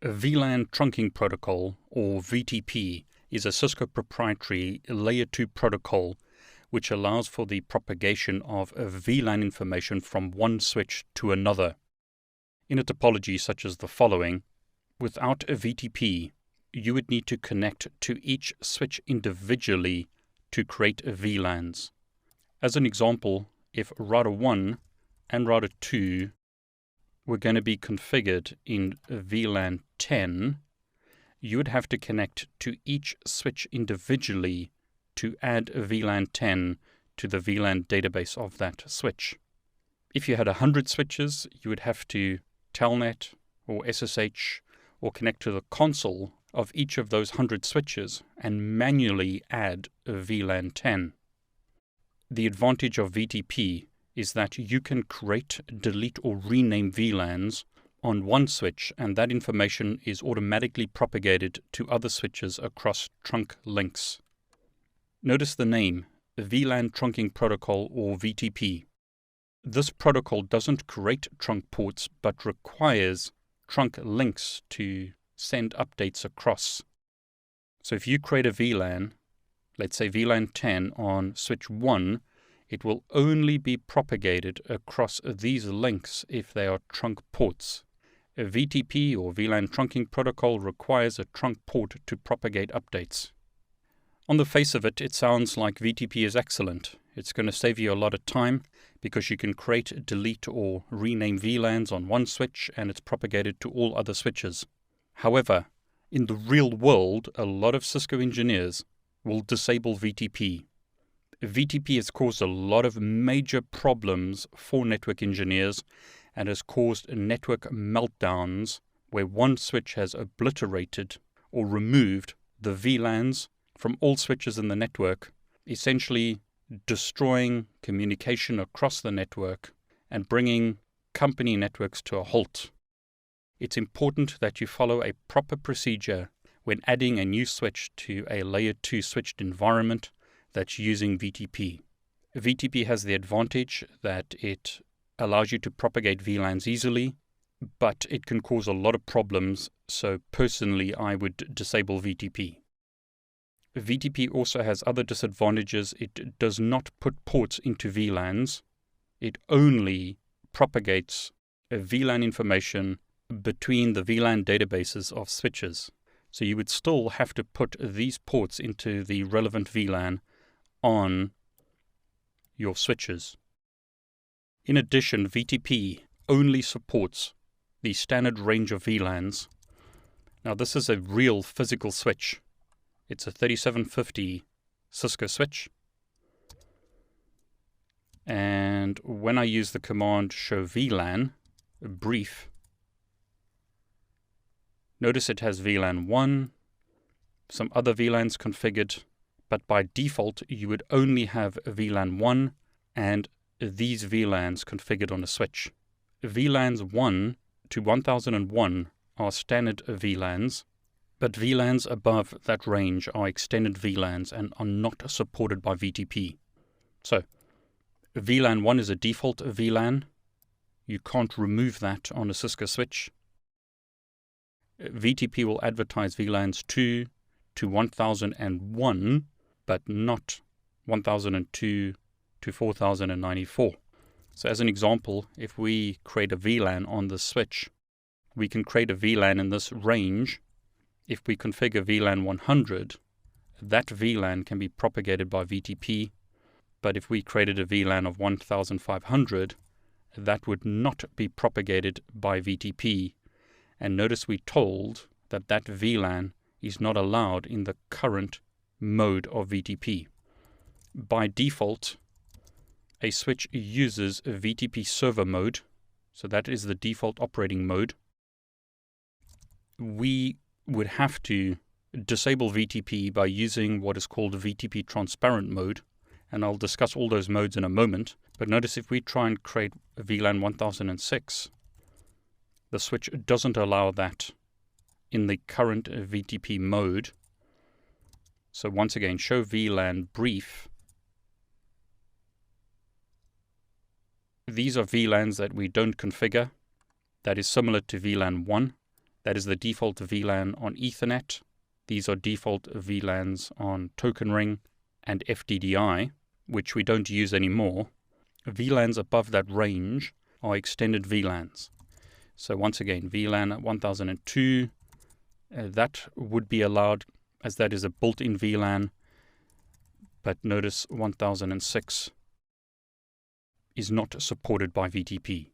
A VLAN trunking protocol, or VTP, is a Cisco proprietary Layer 2 protocol which allows for the propagation of VLAN information from one switch to another. In a topology such as the following, without a VTP, you would need to connect to each switch individually to create VLANs. As an example, if router 1 and router 2 were going to be configured in VLAN 10, you would have to connect to each switch individually to add VLAN 10 to the VLAN database of that switch. If you had 100 switches, you would have to telnet or SSH or connect to the console of each of those 100 switches and manually add a VLAN 10. The advantage of VTP is that you can create, delete, or rename VLANs on one switch, and that information is automatically propagated to other switches across trunk links. Notice the name, VLAN Trunking Protocol, or VTP. This protocol doesn't create trunk ports, but requires trunk links to send updates across. So if you create a VLAN, let's say VLAN 10 on switch 1, it will only be propagated across these links if they are trunk ports. A VTP, or VLAN Trunking Protocol, requires a trunk port to propagate updates. On the face of it, it sounds like VTP is excellent. It's going to save you a lot of time because you can create, delete, or rename VLANs on one switch and it's propagated to all other switches. However, in the real world, a lot of Cisco engineers will disable VTP. VTP has caused a lot of major problems for network engineers and has caused network meltdowns where one switch has obliterated or removed the VLANs from all switches in the network, essentially destroying communication across the network and bringing company networks to a halt. It's important that you follow a proper procedure when adding a new switch to a Layer 2 switched environment that's using VTP. VTP has the advantage that it allows you to propagate VLANs easily, but it can cause a lot of problems, so personally I would disable VTP. VTP also has other disadvantages. It does not put ports into VLANs. It only propagates VLAN information between the VLAN databases of switches. So you would still have to put these ports into the relevant VLAN on your switches. In addition, VTP only supports the standard range of VLANs. Now this is a real physical switch. It's a 3750 Cisco switch. And when I use the command show VLAN brief, notice it has VLAN 1, some other VLANs configured, but by default you would only have VLAN 1 and these VLANs configured on a switch. VLANs 1 to 1001 are standard VLANs, but VLANs above that range are extended VLANs and are not supported by VTP. So, VLAN 1 is a default VLAN. You can't remove that on a Cisco switch. VTP will advertise VLANs 2 to 1001, but not 1002 to 4094. So as an example, if we create a VLAN on the switch, we can create a VLAN in this range. If we configure VLAN 100, that VLAN can be propagated by VTP, but if we created a VLAN of 1500, that would not be propagated by VTP. And notice we told that that VLAN is not allowed in the current mode of VTP. By default, a switch uses a VTP server mode, so that is the default operating mode. We would have to disable VTP by using what is called VTP transparent mode, and I'll discuss all those modes in a moment. But notice if we try and create a VLAN 1006, the switch doesn't allow that in the current VTP mode. So once again, show VLAN brief. These are VLANs that we don't configure. That is similar to VLAN 1. That is the default VLAN on Ethernet. These are default VLANs on Token Ring and FDDI, which we don't use anymore. VLANs above that range are extended VLANs. So once again, VLAN 1002, that would be allowed as that is a built-in VLAN, but notice 1006 is not supported by VTP.